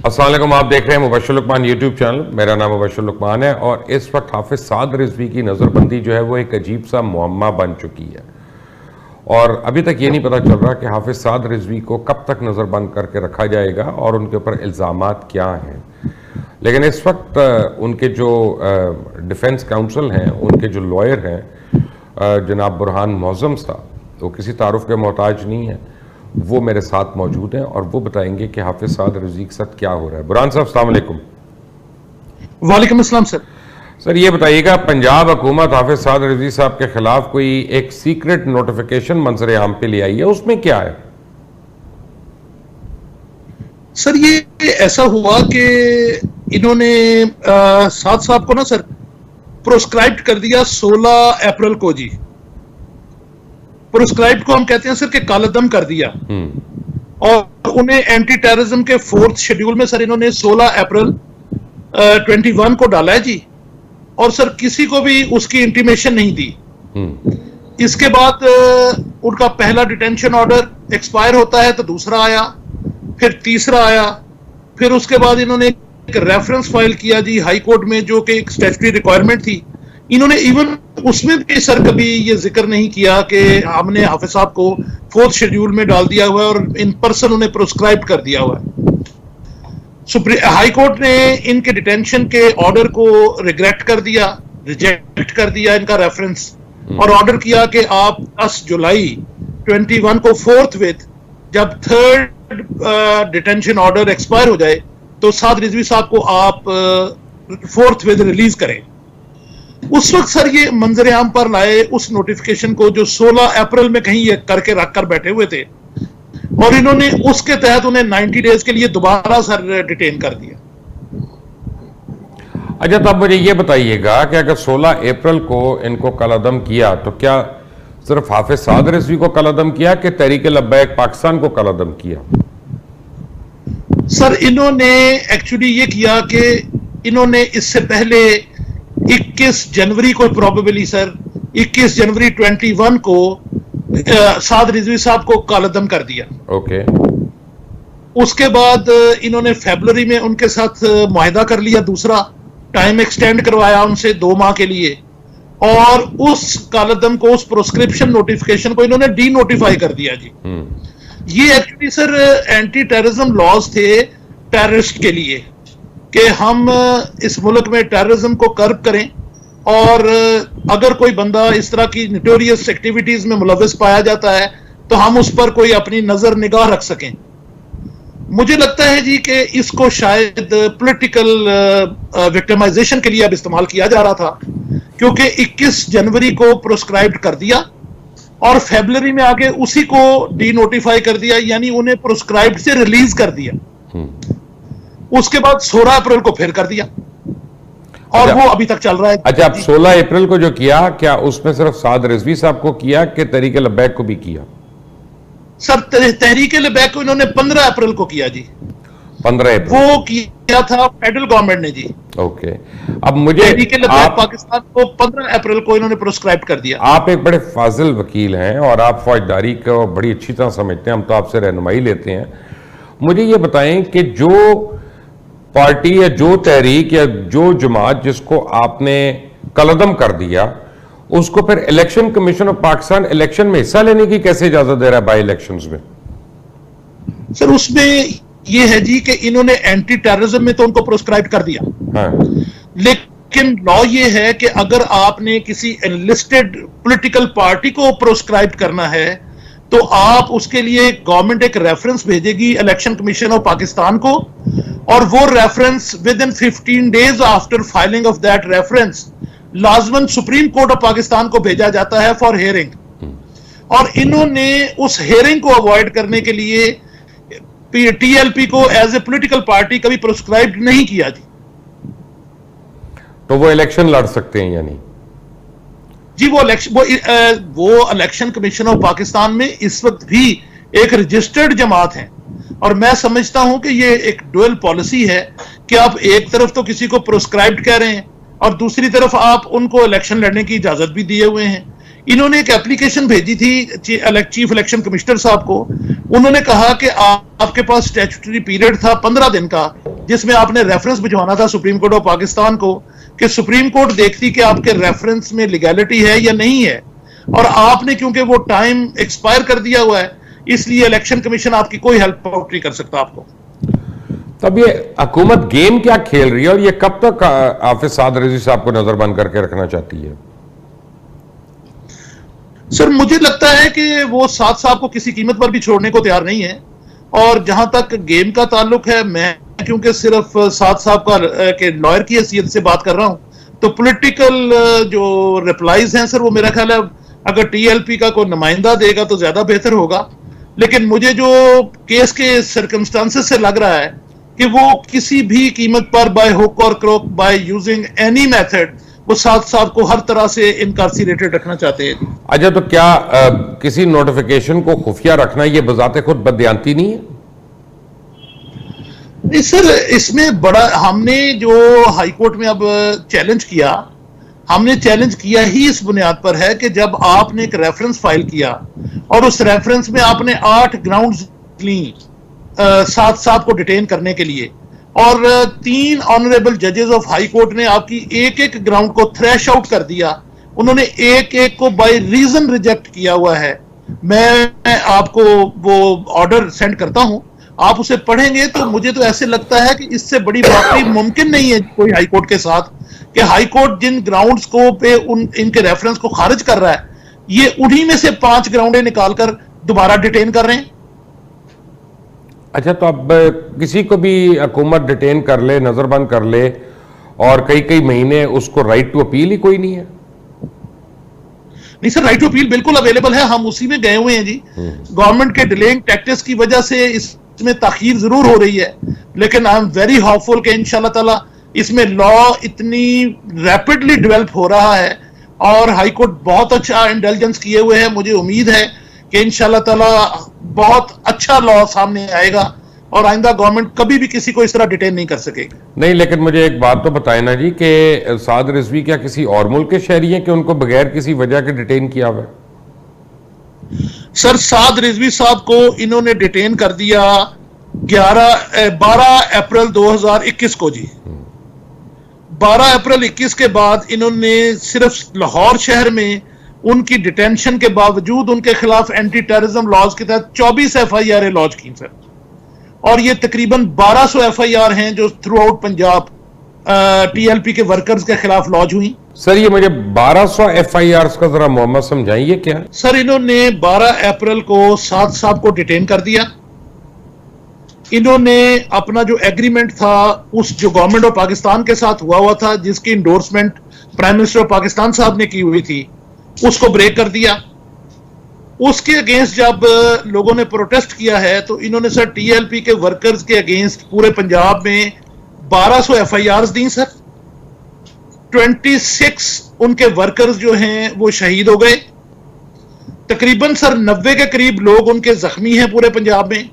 अस्सलाम वालेकुम, आप देख रहे हैं मुबश्शिर लुकमान यूट्यूब चैनल। मेरा नाम मुबश्शिर लुकमान है और इस वक्त हाफिज साद रिजवी की नज़रबंदी जो है वो एक अजीब सा मुअम्मा बन चुकी है और अभी तक ये नहीं पता चल रहा कि हाफिज साद रिजवी को कब तक नज़रबंद करके रखा जाएगा और उनके ऊपर इल्ज़ामात क्या हैं। लेकिन इस वक्त उनके जो डिफेंस काउंसिल हैं, उनके जो लॉयर हैं जनाब बुरहान मोअज़्ज़म साहब, वो किसी तारुफ के मोहताज नहीं है, वो मेरे साथ मौजूद हैं और वो बताएंगे कि हाफिज साद रिजवी के साथ क्या हो रहा है। बुरहान साहब अस्सलाम वालेकुम। वालेकुम अस्सलाम सर। सर ये बताइएगा, पंजाब हुकूमत हाफिज साद रिजवी साहब के खिलाफ कोई एक सीक्रेट नोटिफिकेशन मंजर आम पे ले आई है, उसमें क्या है? सर ये ऐसा हुआ कि इन्होंने साद साहब को ना सर प्रोस्क्राइब कर दिया 16 अप्रैल को जी। प्रोस्क्राइब को हम कहते हैं सर कि कालादम कर दिया और उन्हें एंटी टेररिज्म के 4th शेड्यूल में सर इन्होंने 16 अप्रैल 21 को डाला है जी। और सर किसी को भी उसकी इंटीमेशन नहीं दी। इसके बाद उनका पहला डिटेंशन ऑर्डर एक्सपायर होता है तो दूसरा आया, फिर तीसरा आया, फिर उसके बाद इन्होंने एक रेफरेंस फाइल किया जी हाई कोर्ट में, जो कि एक स्टैट्यूटरी रिक्वायरमेंट थी। इन्होंने इवन उसमें भी सर कभी ये जिक्र नहीं किया कि हमने हाफिज साहब को 4th शेड्यूल में डाल दिया हुआ है और इन पर्सन उन्हें प्रोस्क्राइब कर दिया हुआ है। हाई कोर्ट ने इनके डिटेंशन के ऑर्डर को रिग्रेट कर दिया, रिजेक्ट कर दिया इनका रेफरेंस, और ऑर्डर किया कि आप 10 जुलाई 21 को 4th विद जब 3rd डिटेंशन ऑर्डर एक्सपायर हो जाए तो साद रिजवी साहब को आप 4th विद रिलीज करें। उस वक्त सर ये मंजर आम पर लाए उस नोटिफिकेशन को जो 16 अप्रैल में कहीं ये करके रख कर बैठे हुए थे, और इन्होंने उसके तहत उन्हें 90 डेज के लिए दोबारा सर डिटेन कर दिया। अच्छा, तब मुझे ये बताइएगा कि अगर 16 अप्रैल को इनको कलादम किया तो क्या सिर्फ हाफिज साद रिजवी को कलादम किया कि तहरीक लब्बैक पाकिस्तान को कलादम किया? सर इन्होंने एक्चुअली ये किया कि इन्होंने इससे पहले 21 जनवरी को प्रोबेबली सर 21 जनवरी 21 को साद रिजवी साहब को कालादम कर दिया। ओके। उसके बाद इन्होंने फरवरी में उनके साथ मुआहिदा कर लिया, दूसरा टाइम एक्सटेंड करवाया उनसे 2 माह के लिए, और उस कालादम को, उस प्रोस्क्रिप्शन नोटिफिकेशन को इन्होंने डी नोटिफाई कर दिया जी। ये actually sir anti terrorism laws थे टेररिस्ट के लिए कि हम इस मुल्क में टेररिज्म को कर्ब करें, और अगर कोई बंदा इस तरह की नोटोरियस एक्टिविटीज में मुलव्वस पाया जाता है तो हम उस पर कोई अपनी नजर निगाह रख सकें। मुझे लगता है जी कि इसको शायद पॉलिटिकल विक्टिमाइजेशन के लिए अब इस्तेमाल किया जा रहा था, क्योंकि 21 जनवरी को प्रोस्क्राइब कर दिया और फरवरी में आके उसी को डी नोटिफाई कर दिया, यानी उन्हें प्रोस्क्राइब से रिलीज कर दिया। उसके बाद 16 अप्रैल को फिर कर दिया और अच्छा, वो अभी तक चल रहा है। अच्छा, अब 16 अप्रैल को जो किया, क्या उसमें सिर्फ साद रिजवी साहब को किया कि तहरीक लब्बैक को भी किया? सर तहरीक लब्बैक को इन्होंने 15 अप्रैल को किया जी। 15 अप्रैल वो किया था फेडरल गवर्नमेंट ने जी। ओके। अब मुझे तहरीक लब्बैक पाकिस्तान को 15 अप्रैल को इन्होंने प्रोस्क्राइब कर दिया। आप एक बड़े फाजिल वकील हैं और आप फौजदारी को बड़ी अच्छी तरह समझते हैं, हम तो आपसे रहनुमाई लेते हैं। मुझे ये बताएं कि जो पार्टी या जो तहरीक या जो जमात जिसको आपने कलदम कर दिया, उसको फिर election commission of Pakistan election में हिस्सा लेने की कैसे इजाजत दे रहा है बाई इलेक्शंस में? सर उसमें यह है जी कि इन्होंने एंटी टेररिज्म में तो उनको प्रोस्क्राइब कर दिया। हाँ। लेकिन लॉ ये है कि अगर आपने किसी एनलिस्टेड पॉलिटिकल पार्टी को प्रोस्क्राइब करना है तो आप उसके लिए गवर्नमेंट एक रेफरेंस भेजेगी इलेक्शन कमीशन ऑफ पाकिस्तान को, और वो reference within 15 days after filing of that reference लाजमन सुप्रीम कोर्ट ऑफ पाकिस्तान को भेजा जाता है फॉर हियरिंग। और इन्होंने उस हियरिंग को अवॉइड करने के लिए टीएलपी को एज ए पॉलिटिकल पार्टी कभी प्रोस्क्राइब नहीं किया जी। तो वो इलेक्शन लड़ सकते हैं यानी? जी वो इलेक्शन कमीशन ऑफ पाकिस्तान में इस वक्त भी एक रजिस्टर्ड जमात है, और मैं समझता हूं कि ये एक डुअल पॉलिसी है कि आप एक तरफ तो किसी को प्रोस्क्राइब्ड कह रहे हैं और दूसरी तरफ आप उनको इलेक्शन लड़ने की इजाजत भी दिए हुए हैं। इन्होंने एक एप्लीकेशन भेजी थी चीफ इलेक्शन कमिश्नर साहब को। उन्होंने कहा कि आपके पास स्टैट्यूटरी पीरियड था 15 दिन का जिसमें आपने रेफरेंस भिजवाना था सुप्रीम कोर्ट ऑफ पाकिस्तान को कि सुप्रीम कोर्ट देखती कि आपके रेफरेंस में लीगैलिटी है या नहीं है, और आपने क्योंकि वो टाइम एक्सपायर कर दिया हुआ है इसलिए इलेक्शन कमीशन आपकी कोई हेल्प आउट नहीं कर सकता आपको। तब ये हुकूमत गेम क्या खेल रही है और ये कब तक हाफिज साद रिजवी साहब को नजरबंद करके रखना चाहती है? सर मुझे लगता है कि वो साद साहब को किसी कीमत पर भी छोड़ने को तैयार नहीं है, और जहां तक गेम का ताल्लुक है, मैं क्योंकि सिर्फ साद साहब का के लॉयर की हैसियत से बात कर रहा हूं, तो पॉलिटिकल जो रिप्लाईज हैं सर वो मेरा ख्याल है अगर टीएलपी का कोई नुमाइंदा देगा तो ज्यादा बेहतर होगा। लेकिन मुझे जो केस के सर्कमस्टांसेस से लग रहा है कि वो किसी भी कीमत पर बाय हुक और crook, by using any method, वो साद साहब को हर तरह से इनकार्सिरेटेड रखना चाहते हैं। अच्छा, तो क्या किसी नोटिफिकेशन को खुफिया रखना ये बजाते खुद बदयांती नहीं है? नहीं सर, इसमें बड़ा हमने जो हाईकोर्ट में अब चैलेंज किया, हमने चैलेंज किया ही इस बुनियाद पर है कि जब आपने एक रेफरेंस फाइल किया और उस रेफरेंस में आपने 8 ग्राउंड्स ली साद साहब को डिटेन करने के लिए, और 3 ऑनरेबल जजेस ऑफ हाई कोर्ट ने आपकी एक एक ग्राउंड को थ्रेश आउट कर दिया, उन्होंने एक एक को बाय रीजन रिजेक्ट किया हुआ है। मैं आपको वो ऑर्डर सेंड करता हूं, आप उसे पढ़ेंगे तो मुझे तो ऐसे लगता है कि इससे बड़ी बात मुमकिन नहीं है कोई हाई कोर्ट के साथ कि हाई कोर्ट जिन ग्राउंड्स को पे इनके रेफरेंस को खारिज कर रहा है, ये उन्हीं में से 5 ग्राउंडें निकालकर दोबारा डिटेन कर रहे हैं। अच्छा, तो अब किसी को भी हुकूमत डिटेन कर ले, नजरबंद कर ले और कई कई महीने, उसको राइट टू अपील ही कोई नहीं है? नहीं सर, राइट टू अपील बिल्कुल अवेलेबल है, हम उसी में गए हुए हैं जी। गवर्नमेंट के डिलेइंग टैक्टिक्स की वजह से इसमें ताखीर जरूर हो रही है, लेकिन आई एम वेरी होपफुल कि इंशाल्लाह ताला इसमें लॉ इतनी रैपिडली डेवलप हो रहा है और हाई कोर्ट बहुत अच्छा इंटेलिजेंस किए हुए है। मुझे उम्मीद है कि इंशाल्लाह ताला बहुत अच्छा लॉ सामने आएगा और आइंदा गवर्नमेंट कभी भी किसी को इस तरह डिटेन नहीं कर सकेगी। नहीं, लेकिन मुझे एक बात तो बताए ना जी कि साद रिजवी क्या किसी और मुल्क के शहरी हैं कि उनको बगैर किसी वजह के डिटेन किया हुआ है? सर, साद रिजवी साहब को इन्होंने डिटेन कर दिया 12 अप्रैल 2021 को जी। 12 अप्रैल 21 के बाद इन्होंने सिर्फ लाहौर शहर में उनकी डिटेंशन के बावजूद उनके खिलाफ एंटी टेररिज्म लॉज के तहत 24 FIR लॉन्च की सर, और ये तकरीबन 1200 FIR हैं जो थ्रू आउट पंजाब TLP के वर्कर्स के खिलाफ लॉन्च हुई। सर, ये मुझे 1200 FIR का जरा मोहम्मद समझाइए क्या? सर, इन्होंने 12 अप्रैल को साद साहब को डिटेन कर दिया। इन्होंने अपना जो एग्रीमेंट था उस जो गवर्नमेंट ऑफ पाकिस्तान के साथ हुआ था, जिसकी endorsement prime minister of Pakistan साहब ने की हुई थी, उसको ब्रेक कर दिया। उसके अगेंस्ट जब लोगों ने प्रोटेस्ट किया है तो इन्होंने सर TLP के वर्कर्स के अगेंस्ट पूरे पंजाब में 1200 FIRs दी सर। 26 उनके वर्कर्स जो हैं वो शहीद हो गए। तकरीबन सर 90 के करीब लोग उनके जख्मी हैं पूरे पंजाब में,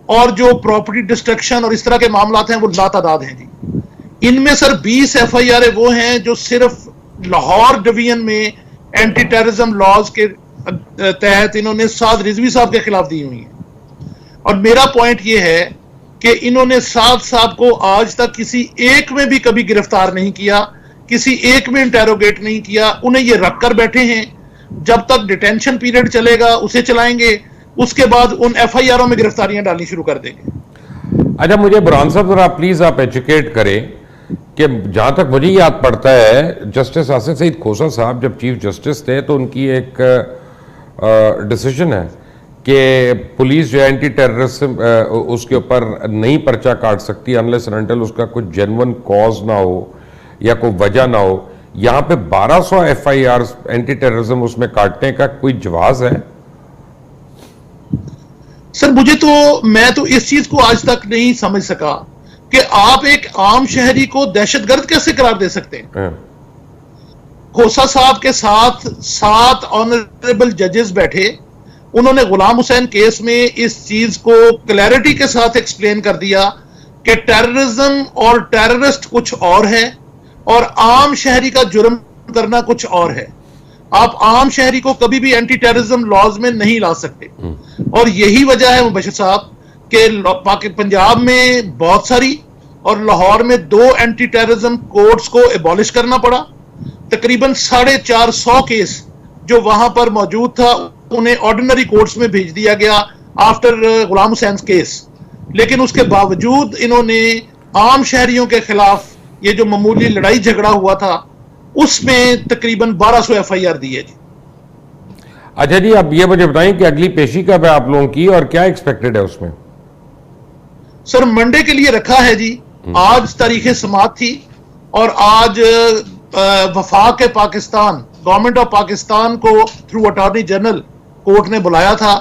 और जो प्रॉपर्टी डिस्ट्रक्शन और इस तरह के मामला हैं वो लातादाद हैं जी। इनमें सर 20 FIR वो हैं जो सिर्फ लाहौर डिवीजन में एंटी टेररिज्म लॉज के तहत इन्होंने साद रिजवी साहब के खिलाफ दी हुई है। और मेरा पॉइंट ये है कि इन्होंने साद साहब को आज तक किसी एक में भी कभी गिरफ्तार नहीं किया, किसी एक में इंटेरोगेट नहीं किया, उन्हें ये रख कर बैठे हैं। जब तक डिटेंशन पीरियड चलेगा उसे चलाएंगे, उसके बाद उन FIR में गिरफ्तारियां डालनी शुरू कर देंगे। अच्छा, मुझे बुरहान साहब जरा प्लीज आप एजुकेट करें कि जहां तक मुझे याद पड़ता है, जस्टिस आसिफ सईद खोसा साहब जब चीफ जस्टिस थे तो उनकी एक डिसीजन है कि पुलिस जो एंटी टेररिज्म उसके ऊपर नहीं पर्चा काट सकती अनलेस एंड अनटिल उसका कुछ जेन्युइन कॉज ना हो या कोई वजह ना हो। यहाँ पे 1200 FIR एंटी टेररिज्म उसमें काटने का कोई जवाज है? सर, मैं तो इस चीज को आज तक नहीं समझ सका कि आप एक आम शहरी को दहशतगर्द कैसे करार दे सकते हैं। खोसा साहब के साथ 7 ऑनरेबल जजेस बैठे, उन्होंने गुलाम हुसैन केस में इस चीज को क्लैरिटी के साथ एक्सप्लेन कर दिया कि टेररिज्म और टेररिस्ट कुछ और है और आम शहरी का जुर्म करना कुछ और है। आप आम शहरी को कभी भी एंटी टेररिज्म लॉज में नहीं ला सकते, और यही वजह है मुबश्शिर साहब कि पंजाब में बहुत सारी और लाहौर में 2 एंटी टेररिज्म कोर्ट्स को एबॉलिश करना पड़ा। तकरीबन 450 केस जो वहां पर मौजूद था उन्हें ऑर्डिनरी कोर्ट्स में भेज दिया गया आफ्टर गुलाम हुसैन केस। लेकिन उसके बावजूद इन्होंने आम शहरियों के खिलाफ ये जो मामूली लड़ाई झगड़ा हुआ था उसमें तकरीबन 1200 FIR दी है जी। अच्छा जी, अब ये मुझे बताएं कि अगली पेशी कब है आप लोगों की और क्या एक्सपेक्टेड है उसमें? सर मंडे के लिए रखा है जी। आज तारीख समात थी और आज वफाक पाकिस्तान, गवर्नमेंट ऑफ पाकिस्तान को थ्रू अटॉर्नी जनरल कोर्ट ने बुलाया था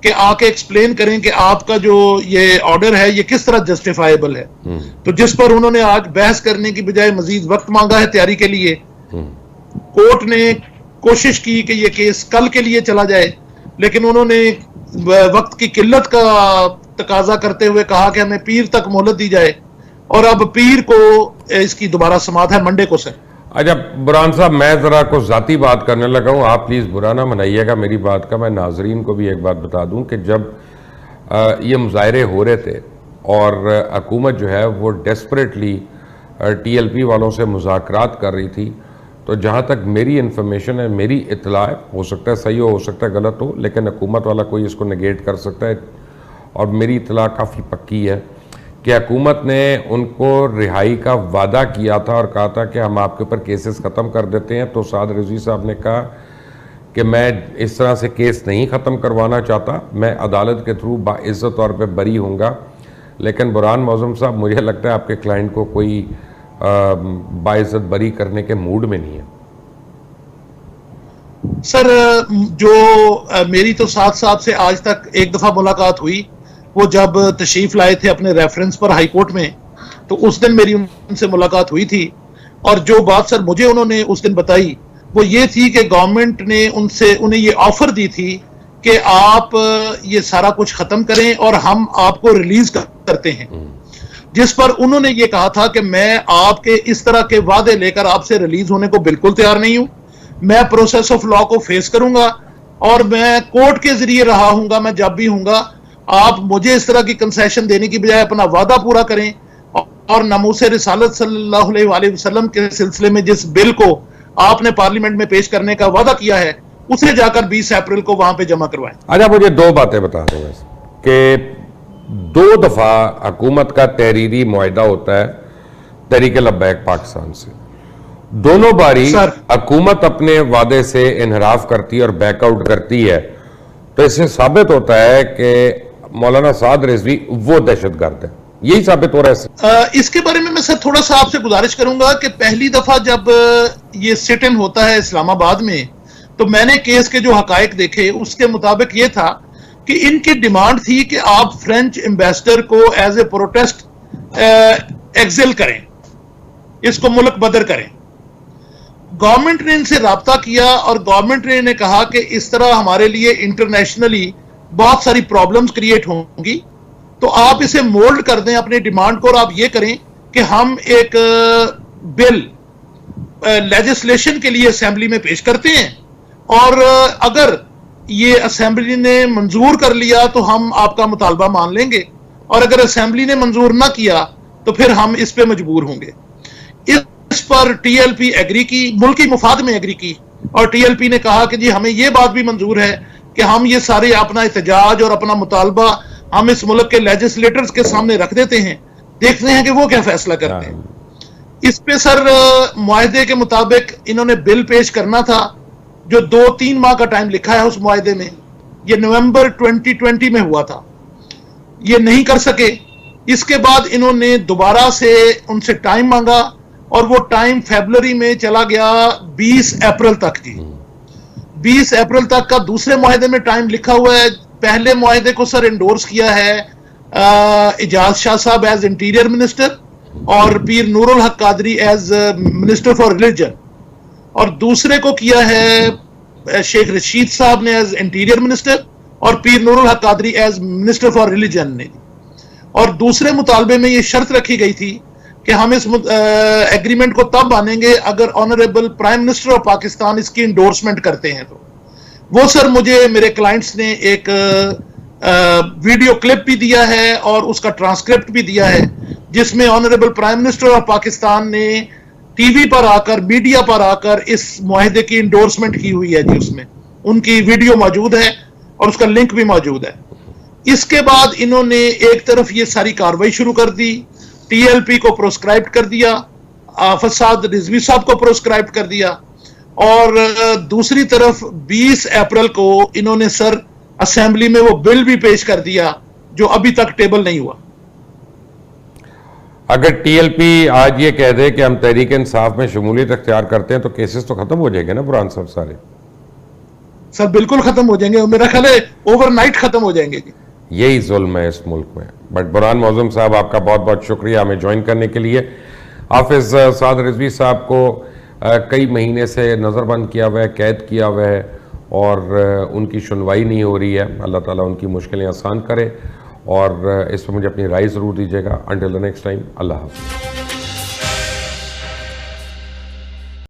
कि आके एक्सप्लेन करें कि आपका जो ये ऑर्डर है ये किस तरह जस्टिफाइबल है। तो जिस पर उन्होंने आज बहस करने की बजाय मजीद वक्त मांगा है तैयारी के लिए। कोर्ट ने कोशिश की कि ये केस कल के लिए चला जाए, लेकिन उन्होंने वक्त की किल्लत का तकाजा करते हुए कहा कि हमें पीर तक मोहलत दी जाए और अब पीर को इसकी दोबारा समात है मंडे को। सर अच्छा बुरहान साहब, मैं ज़रा कुछ ज़ाती बात करने लगा हूँ, आप प्लीज़ बुरा ना मनाइएगा मेरी बात का। मैं नाजरीन को भी एक बात बता दूँ कि जब ये मुजाहरे हो रहे थे और हुकूमत जो है वो डेस्परेटली TLP वालों से मुज़ाकरात कर रही थी, तो जहाँ तक मेरी इन्फॉर्मेशन है, मेरी इत्तला है, हो सकता है सही हो सकता है गलत हो, लेकिन हुकूमत वाला कोई इसको नेगेट कर सकता है, और मेरी इत्तला काफ़ी पक्की है कि हुकूमत ने उनको रिहाई का वादा किया था और कहा था कि हम आपके ऊपर केसेस ख़त्म कर देते हैं। तो साद रिजवी साहब ने कहा कि मैं इस तरह से केस नहीं ख़त्म करवाना चाहता, मैं अदालत के थ्रू बाइज़्ज़त तौर पे बरी होऊंगा। लेकिन बुरहान मौज़म साहब, मुझे लगता है आपके क्लाइंट को कोई बाइज़्ज़त बरी करने के मूड में नहीं है। सर जो मेरी तो साथ से आज तक एक दफ़ा मुलाकात हुई, वो जब तशरीफ लाए थे अपने रेफरेंस पर हाई कोर्ट में, तो उस दिन मेरी उनसे मुलाकात हुई थी। और जो बात सर मुझे उन्होंने उस दिन बताई वो ये थी कि गवर्नमेंट ने उन्हें ये ऑफर दी थी कि आप ये सारा कुछ खत्म करें और हम आपको रिलीज करते हैं। जिस पर उन्होंने ये कहा था कि मैं आपके इस तरह के वादे लेकर आपसे रिलीज होने को बिल्कुल तैयार नहीं हूं। मैं प्रोसेस ऑफ लॉ को फेस करूंगा और मैं कोर्ट के जरिए रहा हूंगा, मैं जब भी हूंगा। आप मुझे इस तरह की कंसेशन देने की बजाय अपना वादा पूरा करें और नमूसे रिसालत सल्लल्लाहु अलैहि वसल्लम के सिलसिले में जिस बिल को आपने पार्लियामेंट में पेश करने का वादा किया है उसे जाकर 20 अप्रैल को वहां पे जमा करवाएं। अच्छा मुझे 2 बातें बता दें कि 2 दफा हुकूमत का तहरीरी मुआहिदा होता है तहरीक लब्बैक पाकिस्तान से। दोनों बारी हुकूमत अपने वादे से इनहराफ करती है और बैकआउट करती है, तो इससे साबित होता है कि मौलाना साद रिजवी वो दहशतगर्द है। यही साबित हो रहा है। इसके बारे में मैं सर थोड़ा सा आपसे गुजारिश करूंगा कि पहली दफा जब ये सिट इन होता है इस्लामाबाद में, तो मैंने केस के जो हकायक देखे उसके मुताबिक ये था कि इनकी डिमांड थी कि आप फ्रेंच एम्बेसडर को एज ए प्रोटेस्ट एक्सेल करें, इसको मुल्क बदर करें। गवर्नमेंट ने इनसे राब्ता किया और गवर्नमेंट ने इन्हें कहा कि इस तरह हमारे लिए इंटरनेशनली बहुत सारी प्रॉब्लम्स क्रिएट होंगी, तो आप इसे मोल्ड कर दें अपनी डिमांड को और आप ये करें कि हम एक बिल लेजिस्लेशन के लिए असेंबली में पेश करते हैं और अगर ये असेंबली ने मंजूर कर लिया तो हम आपका मुतालबा मान लेंगे, और अगर असेंबली ने मंजूर ना किया तो फिर हम इस पे मजबूर होंगे। इस पर TLP एग्री की, मुल्की मुफाद में एग्री की, और TLP ने कहा कि जी हमें ये बात भी मंजूर है कि हम ये सारे अपना एहतजाज और अपना मुतालबा हम इस मुल्क के लेजिस्लेटर्स के सामने रख देते हैं, देखते हैं कि वो क्या फैसला करते हैं। इस पे सर मुआहदे के मुताबिक इन्होंने बिल पेश करना था जो 2-3 माह का टाइम लिखा है उस मुआहदे में। ये नवंबर 2020 में हुआ था, ये नहीं कर सके। इसके बाद इन्होंने दोबारा से उनसे टाइम मांगा और वो टाइम फरवरी में चला गया 20 अप्रैल तक जी। 20 अप्रैल तक का दूसरे मुआहदे में टाइम लिखा हुआ है। पहले मुआहदे को सर इंडोर्स किया है इजाज शाह साहब एज इंटीरियर मिनिस्टर और Pir Noorul Haq Qadri as minister for religion, और दूसरे को किया है शेख रशीद साहब ने एज इंटीरियर मिनिस्टर और Pir Noorul Haq Qadri as minister for religion ने। और दूसरे मुतालबे में ये शर्त रखी गई थी कि हम इस एग्रीमेंट को तब मानेंगे अगर honourable prime minister of Pakistan इसकी इंडोर्समेंट करते हैं। तो वो सर मुझे मेरे क्लाइंट्स ने एक वीडियो क्लिप भी दिया है और उसका ट्रांसक्रिप्ट भी दिया है, जिसमें honourable prime minister of Pakistan ने टीवी पर आकर, मीडिया पर आकर इस मुआहिदे की इंडोर्समेंट की हुई है जी। उसमें उनकी वीडियो मौजूद है और उसका लिंक भी मौजूद है। इसके बाद इन्होंने एक तरफ ये सारी कार्रवाई शुरू कर दी, टीएलपी को प्रोस्क्राइब कर दिया, फसाद रिजवी साहब को प्रोस्क्राइब कर दिया, और दूसरी तरफ 20 अप्रैल को इन्होंने सर असेंबली में वो बिल भी पेश कर दिया जो अभी तक टेबल नहीं हुआ। अगर टीएलपी आज ये कह दे कि हम तहरीक इंसाफ में शमूलियत अख्तियार करते हैं तो केसेस तो खत्म हो जाएंगे ना बुरहान साहब सारे? सर बिल्कुल खत्म हो जाएंगे, मेरा ख्याल है ओवरनाइट खत्म हो जाएंगे जी। यही जुल्म है इस मुल्क में। बट बुरहान मौज़ूम साहब, आपका बहुत बहुत शुक्रिया हमें ज्वाइन करने के लिए। हाफिज साद रिजवी साहब को कई महीने से नज़रबंद किया हुआ है, कैद किया हुआ है और उनकी सुनवाई नहीं हो रही है। अल्लाह ताला उनकी मुश्किलें आसान करे और इस पर मुझे अपनी राय ज़रूर दीजिएगा। अंटिल द नेक्स्ट टाइम, अल्लाह हाफ़िज़।